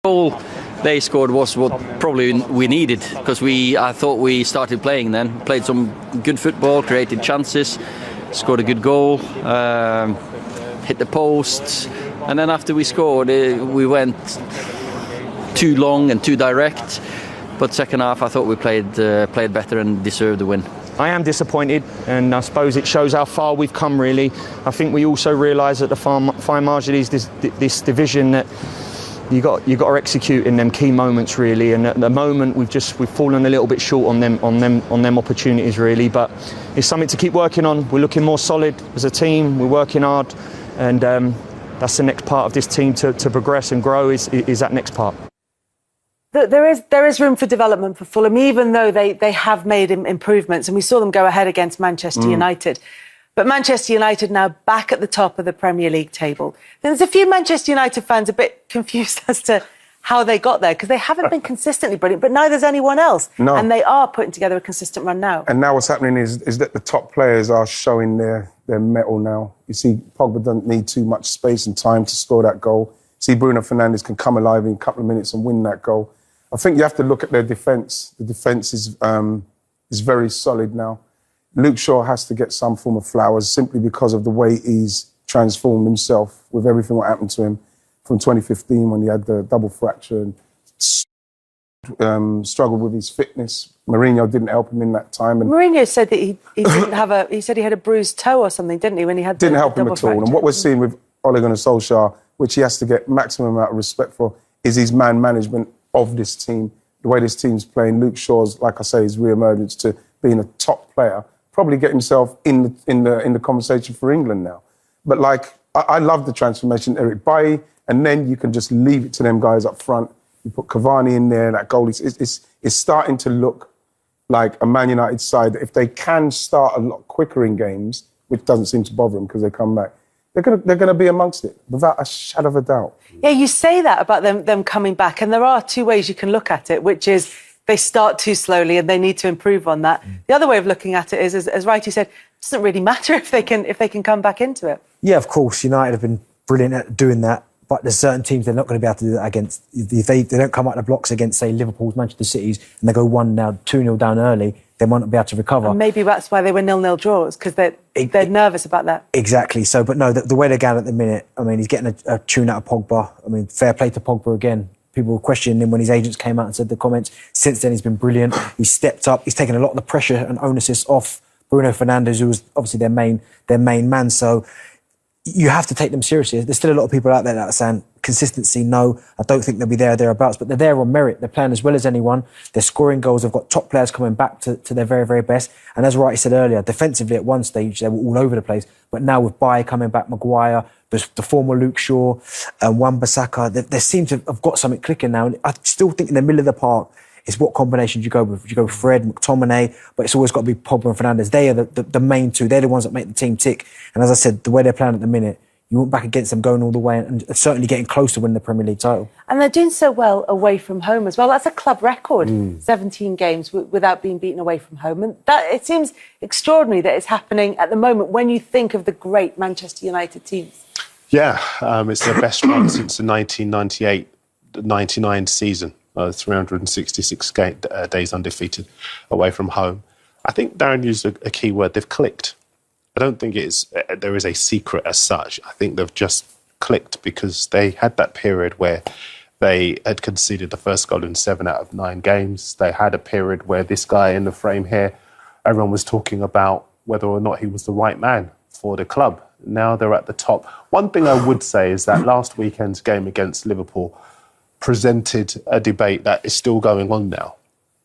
goal they scored was what probably we needed, because I thought we started playing then, played some good football, created chances, scored a good goal, hit the post, and then after we scored we went too long and too direct. But second half I thought we played better and deserved the win. I am disappointed, and I suppose it shows how far we've come, really. I think we also realise that the fine margin is this division that you got to execute in them key moments, really. And at the moment we've fallen a little bit short on them opportunities, really. But it's something to keep working on. We're looking more solid as a team. We're working hard, and that's the next part of this team to progress and grow. Is that next part. There is room for development for Fulham, even though they have made improvements, and we saw them go ahead against Manchester United. But Manchester United now back at the top of the Premier League table. There's a few Manchester United fans a bit confused as to how they got there, because they haven't been consistently brilliant, but neither's anyone else. No. And they are putting together a consistent run now. And now what's happening is that the top players are showing their mettle now. You see, Pogba doesn't need too much space and time to score that goal. See, Bruno Fernades can come alive in a couple of minutes and win that goal. I think you have to look at their defence. The defence is very solid now. Luke Shaw has to get some form of flowers simply because of the way he's transformed himself with everything that happened to him from 2015 when he had the double fracture and struggled with his fitness. Mourinho didn't help him in that time. And Mourinho said that he didn't have he said he had a bruised toe or something, didn't he, when he had didn't the help him double at all. fracture. And what we're seeing with Ole Gunnar Solskjaer, which he has to get maximum amount of respect for, is his man management of this team. The way this team's playing, Luke Shaw's, like I say, his re-emergence to being a top player, probably get himself in the conversation for England now. But I love the transformation, Eric Bailly, and then you can just leave it to them guys up front. You put Cavani in there, that goal is starting to look like a Man United side that if they can start a lot quicker in games, which doesn't seem to bother them because they come back, they're going to be amongst it, without a shadow of a doubt. Yeah, you say that about them coming back, and there are two ways you can look at it, which is they start too slowly and they need to improve on that. The other way of looking at it is, as Wright said, it doesn't really matter if they can come back into it. Yeah, of course, United have been brilliant at doing that, but there's certain teams they're not going to be able to do that against. If they don't come out the blocks against, say, Liverpool's, Manchester City's, and they go 2-0 down early, they might not be able to recover. And maybe that's why they were 0-0 draws, because they're nervous about that. Exactly. So, but no, the way they're going at the minute, I mean, he's getting a tune out of Pogba. I mean, fair play to Pogba again. People were questioning him when his agents came out and said the comments. Since then, he's been brilliant. He's stepped up. He's taken a lot of the pressure and onus off Bruno Fernades, who was obviously their main man. So you have to take them seriously. There's still a lot of people out there that are saying consistency, no, I don't think they'll be there or thereabouts, but they're there on merit. They're playing as well as anyone. They're scoring goals. They've got top players coming back to their very, very best. And as Wright said earlier, defensively at one stage, they were all over the place. But now with Bailly coming back, Maguire, the former Luke Shaw, and wan-bissaka, they seem to have got something clicking now. And I still think in the middle of the park is what combination do you go with? Do you go with Fred, McTominay, but it's always got to be Pogba and Fernandes. They are the main two. They're the ones that make the team tick. And as I said, the way they're playing at the minute, you went back against them going all the way and certainly getting close to winning the Premier League title. And they're doing so well away from home as well. That's a club record, 17 games without being beaten away from home. And that it seems extraordinary that it's happening at the moment when you think of the great Manchester United teams. Yeah, it's their best run since the 1998-99 season. 366 days undefeated away from home. I think Darren used a key word. They've clicked. I don't think there is a secret as such. I think they've just clicked because they had that period where they had conceded the first goal in 7 out of 9 games. They had a period where this guy in the frame here, everyone was talking about whether or not he was the right man for the club. Now they're at the top. One thing I would say is that last weekend's game against Liverpool presented a debate that is still going on now.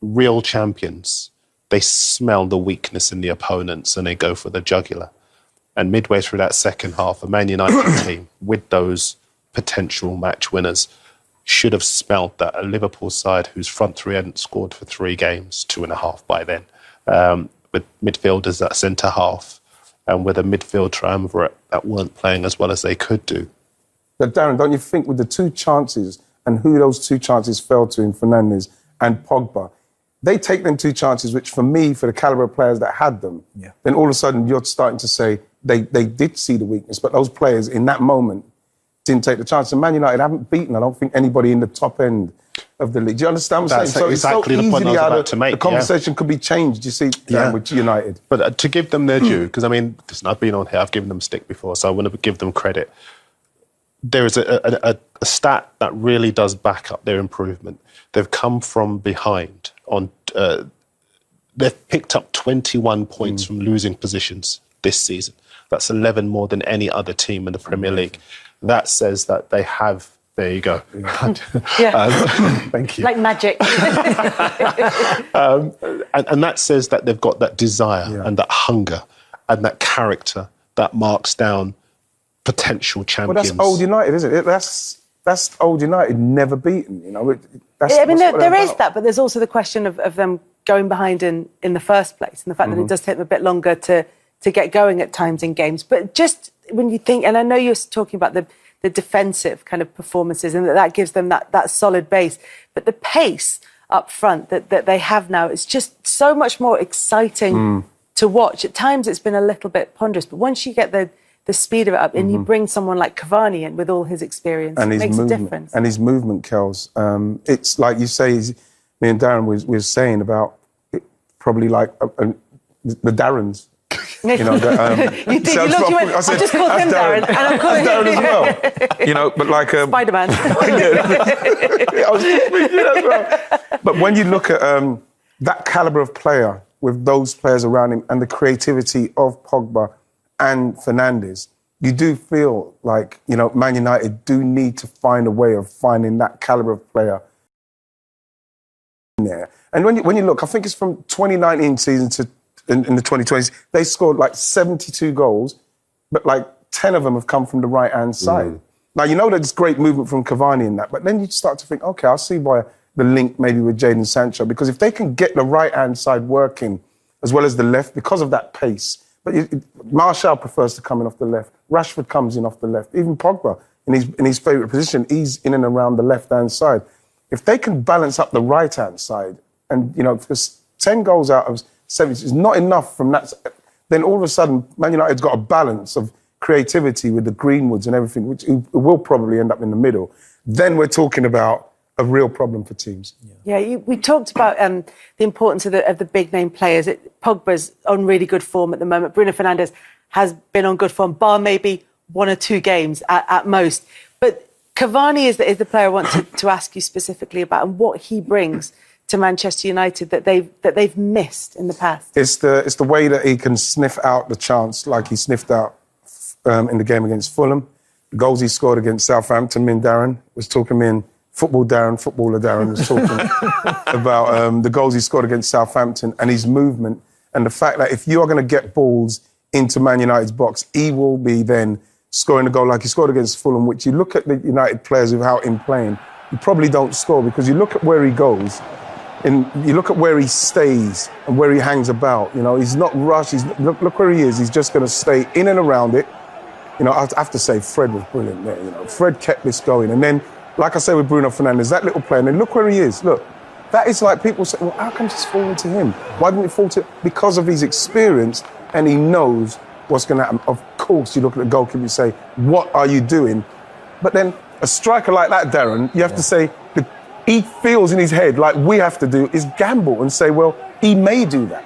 Real champions, they smell the weakness in the opponents and they go for the jugular. And midway through that second half, a Man United team with those potential match winners should have smelled that a Liverpool side whose front three hadn't scored for 3 games, 2.5 by then, with midfielders at centre-half and with a midfield triumvirate that weren't playing as well as they could do. But Darren, don't you think with the 2 chances and who those 2 chances fell to in Fernandes and Pogba, they take them 2 chances, which for me, for the calibre of players that had them, then all of a sudden you're starting to say they did see the weakness. But those players in that moment, didn't take the chance. And Man United haven't beaten, I don't think, anybody in the top end of the league. Do you understand what I'm saying? That's exactly the point I was about to make. The conversation could be changed, you see, with United. But to give them their due, because, I mean, listen, I've been on here, I've given them stick before, so I want to give them credit. There is a stat that really does back up their improvement. They've come from behind. They've picked up 21 points from losing positions this season. That's 11 more than any other team in the Premier League. That says that they have... There you go. Thank you. Like magic. And that says that they've got that desire and that hunger and that character that marks down potential champions. Well, that's old United, isn't it? That's old United, never beaten. You know, there is that, but there's also the question of them going behind in the first place, and the fact that it does take them a bit longer to get going at times in games. But just when you think, and I know you're talking about the defensive kind of performances, and that gives them that solid base. But the pace up front that they have now is just so much more exciting to watch. At times it's been a little bit ponderous, but once you get the speed of it up and you bring someone like Cavani in with all his experience, it makes a difference. And his movement, Kels. It's like you say, me and Darren were saying about probably like the Darrens. You know, you did. You looked. You went. I just called him Darren, and I'm calling Darren as well. You know, but like Spider-Man. I was thinking as well. But when you look at that calibre of player with those players around him and the creativity of Pogba and Fernades, you do feel like, you know, Man United do need to find a way of finding that calibre of player in there. And when you look, I think it's from 2019 season to in the 2020s, they scored like 72 goals, but like 10 of them have come from the right-hand side. Now, you know there's great movement from Cavani in that, but then you start to think, OK, I'll see why the link maybe with Jadon Sancho, because if they can get the right-hand side working as well as the left, because of that pace, but Martial prefers to come in off the left, Rashford comes in off the left, even Pogba, in his favourite position, he's in and around the left-hand side. If they can balance up the right-hand side, and, you know, because 10 goals out of 70 is not enough from that, then all of a sudden, Man United's got a balance of creativity with the Greenwoods and everything, which will probably end up in the middle. Then we're talking about a real problem for teams. Yeah, we talked about the importance of the big-name players. Pogba's on really good form at the moment. Bruno Fernandes has been on good form, bar maybe one or two games at most. But Cavani is the player I want to ask you specifically about, and what he brings to Manchester United that they've missed in the past. It's the way that he can sniff out the chance, like he sniffed out in the game against Fulham. The goals he scored against Southampton, me and Darren was talking, footballer Darren was talking about the goals he scored against Southampton and his movement, and the fact that if you are going to get balls into Man United's box, he will be then scoring a goal like he scored against Fulham, which you look at the United players without him playing, you probably don't score, because you look at where he goes, and you look at where he stays and where he hangs about. You know, he's not rushed. Look where he is. He's just going to stay in and around it. You know, I have to say Fred was brilliant there. You know, Fred kept this going. And then, like I say with Bruno Fernandes, that little player, and then look where he is. Look, that is like people say, well, how come it's falling to him? Why didn't it fall to... Because of his experience, and he knows what's going to happen. Of course, you look at the goalkeeper and say, what are you doing? But then a striker like that, Darren, you have to say... He feels in his head like we have to do is gamble and say, well, he may do that.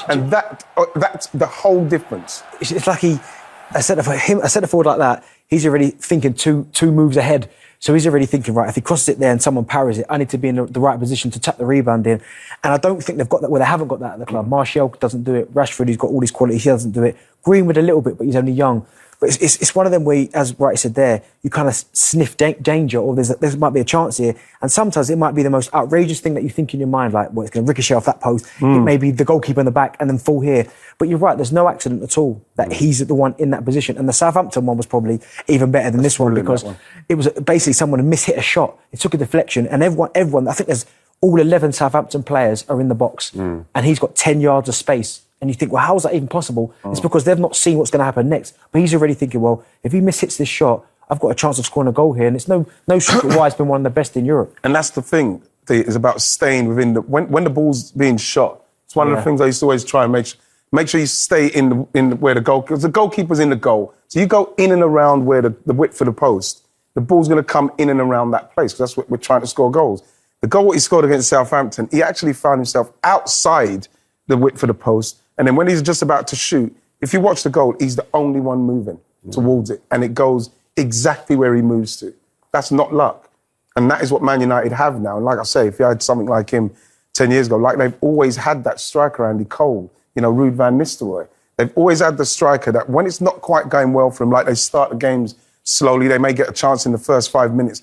And that's the whole difference. It's like a centre forward like that, he's already thinking two moves ahead. So he's already thinking, right, if he crosses it there and someone parries it, I need to be in the right position to tap the rebound in. And I don't think they've got that. Well, they haven't got that at the club. Martial doesn't do it. Rashford, he's got all these qualities, he doesn't do it. Greenwood a little bit, but he's only young. But it's one of them where, as Wright said there, you kind of sniff danger, or there might be a chance here. And sometimes it might be the most outrageous thing that you think in your mind, like, well, it's going to ricochet off that post. It may be the goalkeeper in the back and then fall here. But you're right, there's no accident at all that he's the one in that position. And the Southampton one was probably even better than this one, because it was basically someone who mishit a shot. It took a deflection, and everyone, I think there's all 11 Southampton players are in the box, and he's got 10 yards of space. And you think, well, how is that even possible? It's because they've not seen what's going to happen next. But he's already thinking, well, if he mishits this shot, I've got a chance of scoring a goal here. And it's no secret why he's been one of the best in Europe. And that's the thing, is about staying within when the ball's being shot. It's one of the things I used to always try and make sure you stay in where the goal, because the goalkeeper's in the goal. So you go in and around where the width of the post, the ball's going to come in and around that place, because that's what we're trying to score goals. The goal he scored against Southampton, he actually found himself outside the width of the post, and then when he's just about to shoot, if you watch the goal, he's the only one moving towards it, and it goes exactly where he moves to. That's not luck. And that is what Man United have now. And like I say, if you had something like him 10 years ago, like they've always had that striker, Andy Cole, Ruud van Nistelrooy. They've always had the striker that when it's not quite going well for him, like they start the games slowly, they may get a chance in the first 5 minutes.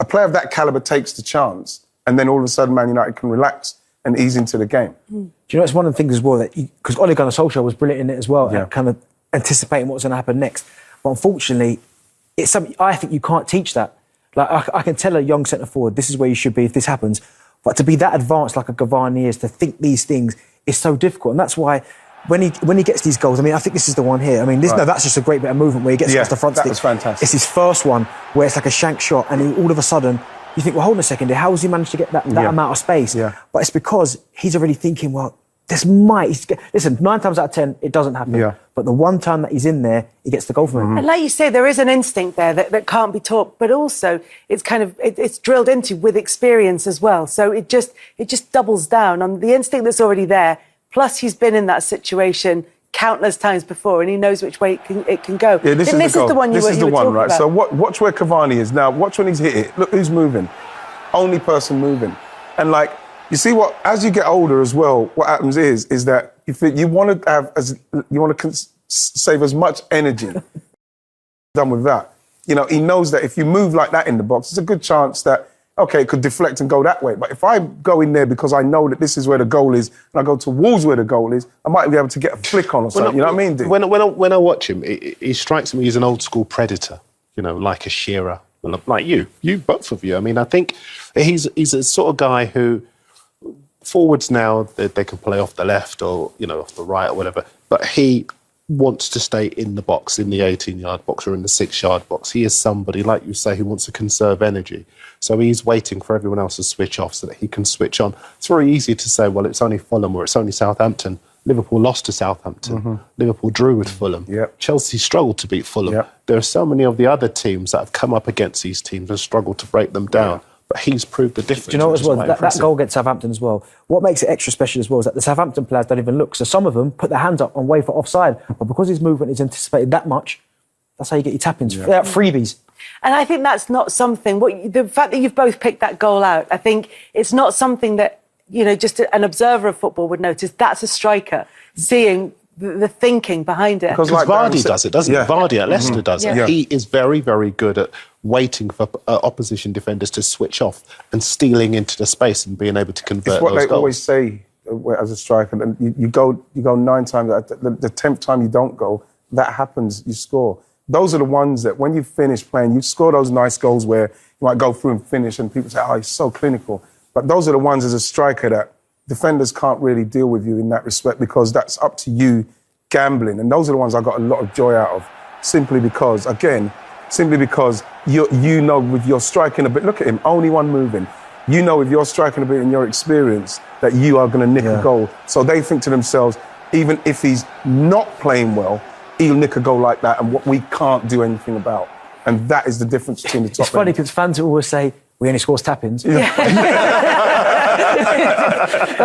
A player of that calibre takes the chance, and then all of a sudden Man United can relax and ease into the game. Do you know, it's one of the things as well, that because Ole Gunnar Solskjaer was brilliant in it as well, at kind of anticipating what's going to happen next. But unfortunately, it's something I think you can't teach that. Like, I can tell a young centre-forward, this is where you should be if this happens. But to be that advanced like a Cavani is, to think these things, is so difficult. And that's why when he gets these goals, I mean, I think this is the one here. I mean, no, that's just a great bit of movement where he gets across the front stick. That was fantastic. It's his first one where it's like a shank shot, and all of a sudden, you think, well, hold on a second here, how has he managed to get that amount of space? Yeah. But it's because he's already thinking, well, listen, 9 times out of 10, it doesn't happen. Yeah. But the one time that he's in there, he gets the goal from him. And like you say, there is an instinct there that can't be taught, but also it's kind of, it's drilled into with experience as well. So it just doubles down on the instinct that's already there. Plus he's been in that situation countless times before, and he knows which way it can go. Yeah, this is the one you were talking right? about. So watch where Cavani is now. Watch when he's hit it. Look who's moving. Only person moving. And like, you see what, as you get older as well, what happens is that if you want to save as much energy done with that. He knows that if you move like that in the box, there's a good chance that, okay, it could deflect and go that way. But if I go in there because I know that this is where the goal is, and I go towards where the goal is, I might be able to get a flick on or something. You know what I mean, dude? When I watch him, he strikes me as an old school predator, like a Shearer, like you both of you. I mean, I think he's a sort of guy who, forwards now, they can play off the left or, off the right or whatever, but he wants to stay in the box, in the 18-yard box or in the 6-yard box. He is somebody, like you say, who wants to conserve energy. So he's waiting for everyone else to switch off so that he can switch on. It's very easy to say, well, it's only Fulham or it's only Southampton. Liverpool lost to Southampton. Liverpool drew with Fulham. Chelsea struggled to beat Fulham. There are so many of the other teams that have come up against these teams and struggled to break them down. But he's proved the difference. Do you know as well, that goal against Southampton as well, what makes it extra special as well is that the Southampton players don't even look. So some of them put their hands up and wait for offside. But because his movement is anticipated that much, that's how you get your tap-ins. Freebies. And I think that's not something, the fact that you've both picked that goal out, I think it's not something that, just an observer of football would notice. That's a striker seeing the thinking behind it. Because like Vardy does it, doesn't he? Vardy at Leicester does it. He is very, very good at waiting for opposition defenders to switch off and stealing into the space and being able to convert those goals. It's what they always say as a striker. And you go 9 times, the 10th time you don't go, that happens, you score. Those are the ones that when you finish playing, you score those nice goals where you might go through and finish and people say, oh, he's so clinical. But those are the ones as a striker that defenders can't really deal with you in that respect, because that's up to you gambling. And those are the ones I got a lot of joy out of, simply because you know with your striking a bit, look at him, only one moving. You know with your striking a bit and your experience that you are going to nick a goal. So they think to themselves, even if he's not playing well, he'll nick a goal like that, and what we can't do anything about. And that is the difference between the top. It's funny because fans always say, we only scores tap-ins. That's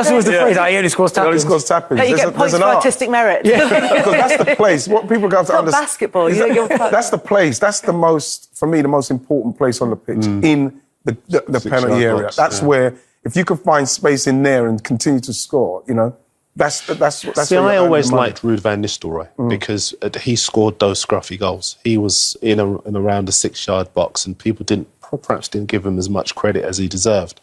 always the phrase, he only scores tap-ins. He only scores tap-ins. You get points for artistic merit. Because that's the place. What people have to understand. Basketball. That's the place. That's the most, for me, the most important place on the pitch, in the penalty area. Box, that's where, if you can find space in there and continue to score, that's See, I always liked Ruud van Nistelrooy because he scored those scruffy goals. He was in around the 6-yard box, and people perhaps didn't give him as much credit as he deserved.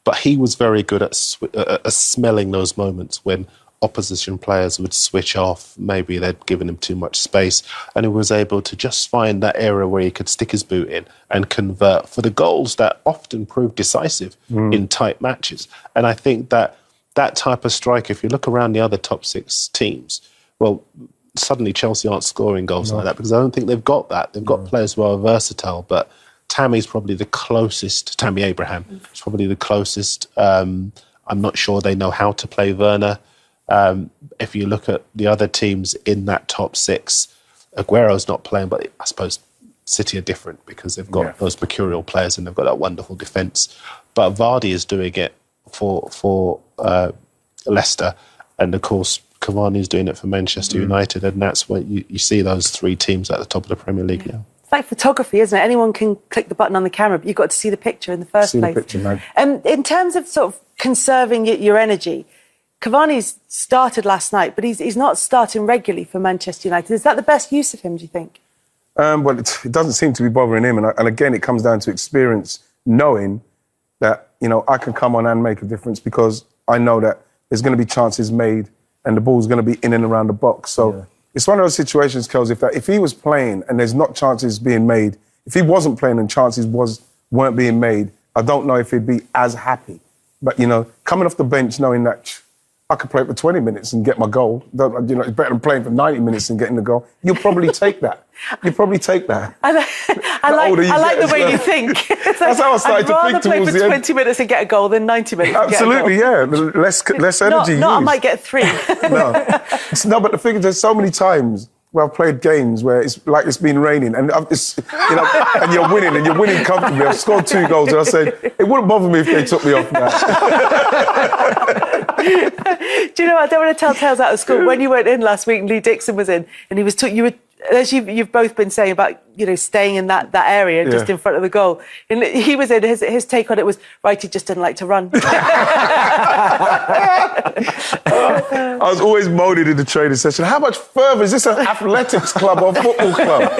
But he was very good at smelling those moments when opposition players would switch off. Maybe they'd given him too much space, and he was able to just find that area where he could stick his boot in and convert for the goals that often proved decisive in tight matches. And I think that type of striker, if you look around the other top 6 teams, well, suddenly Chelsea aren't scoring goals like that, because I don't think they've got that. They've got players who are versatile, but Tammy's probably the closest. Tammy Abraham is probably the closest. I'm not sure they know how to play Werner. If you look at the other teams in that top 6, Aguero's not playing, but I suppose City are different because they've got those mercurial players and they've got that wonderful defence. But Vardy is doing it for Leicester, and of course Cavani is doing it for Manchester United, and that's when you see those three teams at the top of the Premier League now. It's like photography, isn't it? Anyone can click the button on the camera, but you've got to see the picture in the first place. The picture, man. In terms of sort of conserving your energy, Cavani's started last night, but he's not starting regularly for Manchester United. Is that the best use of him, do you think? Well, it doesn't seem to be bothering him, and again, it comes down to experience, knowing that, you know, I can come on and make a difference because I know that there's going to be chances made and the ball's going to be in and around the box. So it's one of those situations, Kels, if he was playing and there's not chances being made, if he wasn't playing and chances weren't being made, I don't know if he'd be as happy. But, you know, coming off the bench knowing that I could play for 20 minutes and get my goal, you know, it's better than playing for 90 minutes and getting the goal, you'll probably take that. You'll probably take that. I like the way you think. That's how I started to think towards the end. I'd rather play for 20 minutes and get a goal than 90 minutes Absolutely, and get a goal. Less energy I used. might get 3. No, but the thing is, there's so many times where I've played games where it's like it's been raining and and you're winning comfortably. I've scored 2 goals and I said, it wouldn't bother me if they took me off now. Do you know, I don't want to tell tales out of school. When you went in last week and Lee Dixon was in and he was as you've both been saying about, you know, staying in that area just in front of the goal. And he was in, his take on it was, right, he just didn't like to run. I was always moaning in the training session, how much further is this, an athletics club or football club?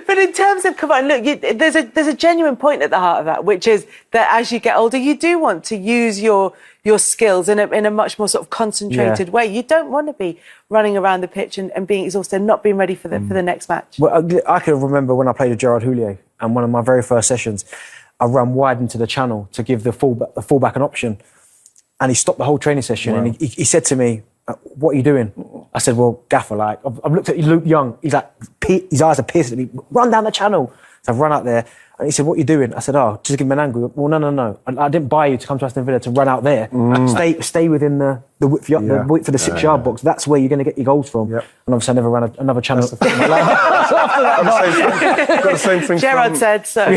But in terms of Cavani, look, there's a genuine point at the heart of that, which is that as you get older, you do want to use your skills in a much more sort of concentrated way. You don't want to be running around the pitch and being exhausted and not being ready for the next match. Well, I can remember when I played with Gerard Houllier, and one of my very first sessions, I ran wide into the channel to give the fullback an option, and he stopped the whole training session and he said to me, "What are you doing?" I said, "Well, Gaffer, like I've looked at Luke Young. He's like, his eyes are piercing at me. Run down the channannel." So I've run out there. And he said, "What are you doing?" I said, "Oh, just give him an angle." "Well, no. I didn't buy you to come to Aston Villa to run out there. Stay within the width for the 6-yard box. That's where you're going to get your goals from." Yep. And obviously I never ran another channel. Got the same thing Gerard said so.